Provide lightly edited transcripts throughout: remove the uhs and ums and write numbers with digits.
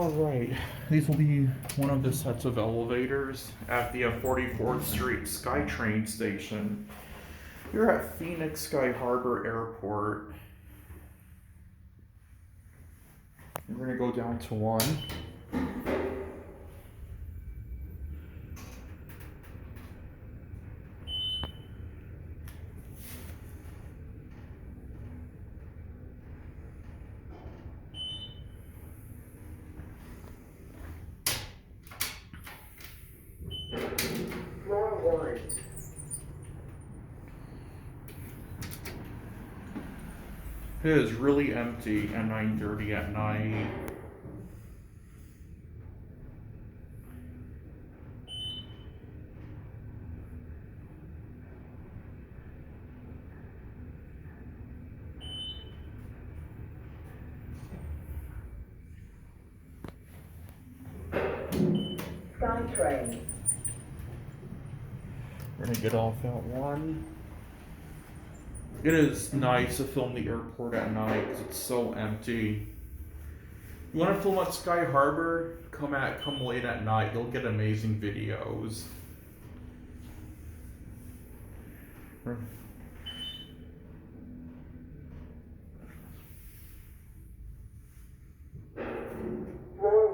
Alright, these will be one of the sets of elevators at the 44th Street SkyTrain station. You're at Phoenix Sky Harbor Airport. We're going to go down to one. Floor 1. It is really empty at 9:30 at night. SkyTrain. We're gonna get off at one. It is nice to film the airport at night because it's so empty. You want to film at Sky Harbor? Come late at night. You'll get amazing videos. Floor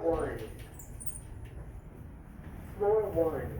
1. Floor 1.